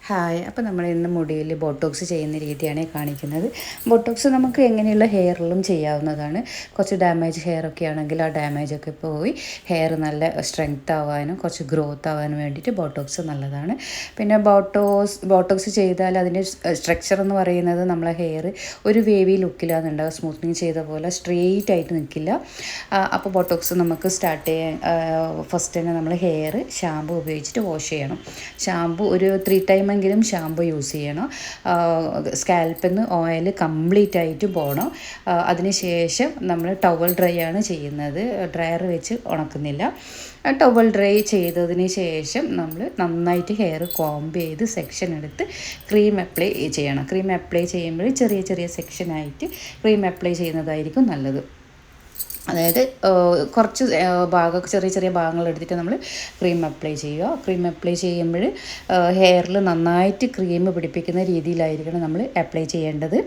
Hi. അപ്പോൾ നമ്മൾ ഇന്ന് മുടിയിൽ ബോട്ടോക്സ് ചെയ്യുന്ന രീതിയാണ് കാണിക്കുന്നത്. ബോട്ടോക്സ് നമുക്ക് എങ്ങനെയുള്ള ഹെയറിലും ചെയ്യാവുന്നതാണ്. കുറച്ച് ഡാമേജ് ഹെയർ ഒക്കെ ആണെങ്കിൽ ആ ഡാമേജൊക്കെ പോയി ഹെയർ നല്ല സ്ട്രെങ്ത് ആവാനും കുറച്ച് ഗ്രോത്ത് ആവാനും വേണ്ടിയിട്ട് ബോട്ടോക്സ് നല്ലതാണ്. പിന്നെ ബോട്ടോക്സ് ചെയ്താൽ അതിൻ്റെ സ്ട്രക്ചർ എന്ന് പറയുന്നത് നമ്മളെ ഹെയർ ഒരു വേവി ലുക്കിലാണ് ഉണ്ടാവുക. സ്മൂത്തനിങ് ചെയ്ത പോലെ സ്ട്രെയിറ്റ് ആയിട്ട് നിൽക്കില്ല. അപ്പോൾ ബോട്ടോക്സ് നമുക്ക് സ്റ്റാർട്ട് ചെയ്യാൻ ഫസ്റ്റ് തന്നെ നമ്മൾ ഹെയർ ഷാമ്പു ഉപയോഗിച്ചിട്ട് വാഷ് ചെയ്യണം. ഷാമ്പു ഒരു 3 ടൈമെങ്കിലും ഷാമ്പു യൂസ് ചെയ്യണം. സ്കാൽപ്പിൽ നിന്ന് ഓയിൽ കംപ്ലീറ്റ് ആയിട്ട് പോകണം. അതിനുശേഷം നമ്മൾ ടവൽ ഡ്രൈ ആണ് ചെയ്യുന്നത്, ഡ്രയർ വെച്ച് ഉണക്കുന്നില്ല. ടവൽ ഡ്രൈ ചെയ്തതിന് ശേഷം നമ്മൾ നന്നായിട്ട് ഹെയർ കോംബ് ചെയ്ത് സെക്ഷൻ എടുത്ത് ക്രീം അപ്ലൈ ചെയ്യണം. ക്രീം അപ്ലൈ ചെയ്യുമ്പോൾ ചെറിയ ചെറിയ സെക്ഷനായിട്ട് ക്രീം അപ്ലൈ ചെയ്യുന്നതായിരിക്കും നല്ലത്. അതായത് കുറച്ച് ചെറിയ ചെറിയ ഭാഗങ്ങൾ എടുത്തിട്ട് നമ്മൾ ക്രീം അപ്ലൈ ചെയ്യുക. ക്രീം അപ്ലൈ ചെയ്യുമ്പോൾ ഹെയറിൽ നന്നായിട്ട് ക്രീം പിടിപ്പിക്കുന്ന രീതിയിലായിരിക്കണം നമ്മൾ അപ്ലൈ ചെയ്യേണ്ടത്.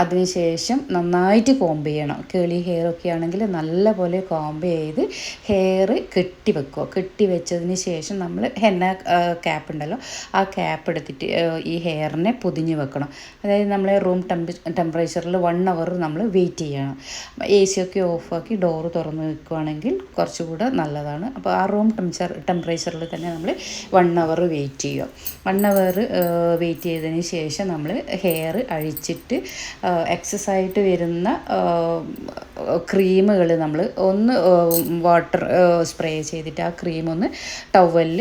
അതിനുശേഷം നന്നായിട്ട് കോംബ് ചെയ്യണം. കേളി ഹെയർ ഒക്കെ ആണെങ്കിൽ നല്ല പോലെ കോംബ് ചെയ്ത് ഹെയർ കെട്ടി വെക്കുക. കെട്ടി വെച്ചതിന് ശേഷം നമ്മൾ ഹെന്ന ക്യാപ്പ് ഉണ്ടല്ലോ, ആ ക്യാപ്പ് എടുത്തിട്ട് ഈ ഹെയറിനെ പൊതിഞ്ഞ് വെക്കണം. അതായത് നമ്മൾ റൂം ടെമ്പറേച്ചറിൽ 1 hour നമ്മൾ വെയിറ്റ് ചെയ്യണം. AC ഒക്കെ ഓഫാക്കി ഡോറ് തുറന്ന് വെക്കുകയാണെങ്കിൽ കുറച്ചുകൂടെ നല്ലതാണ്. അപ്പോൾ ആ റൂം ടെമ്പറേച്ചറിൽ തന്നെ നമ്മൾ 1 hour വെയിറ്റ് ചെയ്യുക. 1 hour വെയിറ്റ് ചെയ്തതിന് ശേഷം നമ്മൾ ഹെയർ അഴിച്ചിട്ട് എക്സസ് ആയിട്ട് വരുന്ന ക്രീമുകൾ നമ്മൾ ഒന്ന് വാട്ടർ സ്പ്രേ ചെയ്തിട്ട് ആ ക്രീം ഒന്ന് ടവലിൽ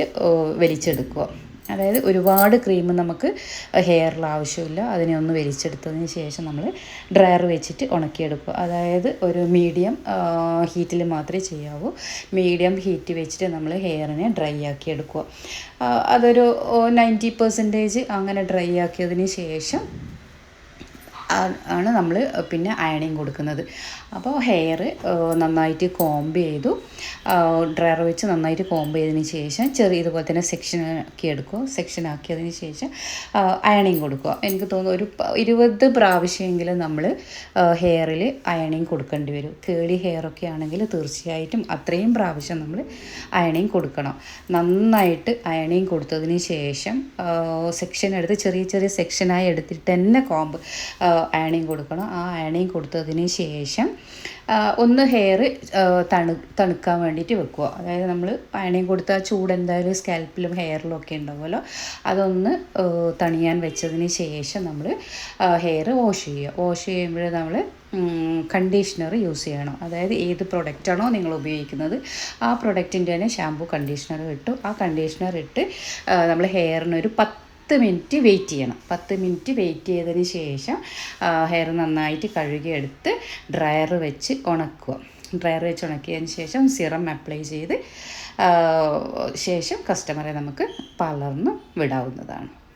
വലിച്ചെടുക്കുക. അതായത് ഒരുപാട് ക്രീം നമുക്ക് ഹെയറിൽ ആവശ്യമില്ല. അതിനെ ഒന്ന് വലിച്ചെടുത്തതിന് ശേഷം നമ്മൾ ഡ്രയർ വെച്ചിട്ട് ഉണക്കിയെടുക്കുക. അതായത് ഒരു മീഡിയം ഹീറ്റിൽ മാത്രമേ ചെയ്യാവൂ. മീഡിയം ഹീറ്റ് വെച്ചിട്ട് നമ്മൾ ഹെയറിനെ ഡ്രൈ ആക്കി എടുക്കുക. അതൊരു 90% അങ്ങനെ ഡ്രൈ ആക്കിയതിന് ശേഷം ആണ് നമ്മൾ പിന്നെ അയണിങ് കൊടുക്കുന്നത്. അപ്പോൾ ഹെയർ നന്നായിട്ട് കോംബ് ചെയ്തു, ഡ്രയർ വെച്ച് നന്നായിട്ട് കോംബ് ചെയ്തതിന് ശേഷം ഇതുപോലെ തന്നെ സെക്ഷനാക്കി എടുക്കുക. സെക്ഷനാക്കിയതിന് ശേഷം അയണിങ് കൊടുക്കുക. എനിക്ക് തോന്നുന്നു ഒരു 20 പ്രാവശ്യമെങ്കിലും നമ്മൾ ഹെയറിൽ അയണിങ് കൊടുക്കേണ്ടി വരും. കേളി ഹെയറൊക്കെ ആണെങ്കിൽ തീർച്ചയായിട്ടും അത്രയും പ്രാവശ്യം നമ്മൾ അയണിങ് കൊടുക്കണം. നന്നായിട്ട് അയണിങ് കൊടുത്തതിന് ശേഷം സെക്ഷൻ എടുത്ത് ചെറിയ ചെറിയ സെക്ഷനായി എടുത്തിട്ട് തന്നെ അയണിങ് കൊടുക്കണം. ആ അയണിങ് കൊടുത്തതിന് ശേഷം ഒന്ന് ഹെയർ തണുക്കാൻ വേണ്ടിയിട്ട് വെക്കുക. അതായത് നമ്മൾ അയണിങ് കൊടുത്ത ചൂട് എന്തായാലും സ്കാൽപ്പിലും ഹെയറിലും ഒക്കെ ഉണ്ടാവുമല്ലോ, അതൊന്ന് തണിയാൻ വെച്ചതിന് ശേഷം നമ്മൾ ഹെയർ വാഷ് ചെയ്യുക. വാഷ് ചെയ്യുമ്പോൾ നമ്മൾ കണ്ടീഷണർ യൂസ് ചെയ്യണം. അതായത് ഏത് പ്രൊഡക്റ്റാണോ നിങ്ങൾ ഉപയോഗിക്കുന്നത് ആ പ്രൊഡക്റ്റിൻ്റെ തന്നെ ഷാമ്പു കണ്ടീഷണർ ഇട്ടു. ആ കണ്ടീഷണർ ഇട്ട് നമ്മൾ ഹെയറിനൊരു 10 മിനിറ്റ് വെയിറ്റ് ചെയ്യണം. 10 മിനിറ്റ് വെയിറ്റ് ചെയ്തതിന് ശേഷം ഹെയർ നന്നായിട്ട് കഴുകിയെടുത്ത് ഡ്രയർ വെച്ച് ഉണക്കുക. ഡ്രയർ വെച്ച് ഉണക്കിയതിന് ശേഷം സിറം അപ്ലൈ ചെയ്ത് ശേഷം കസ്റ്റമറെ നമുക്ക് പാർലറിന് വിടാവുന്നതാണ്.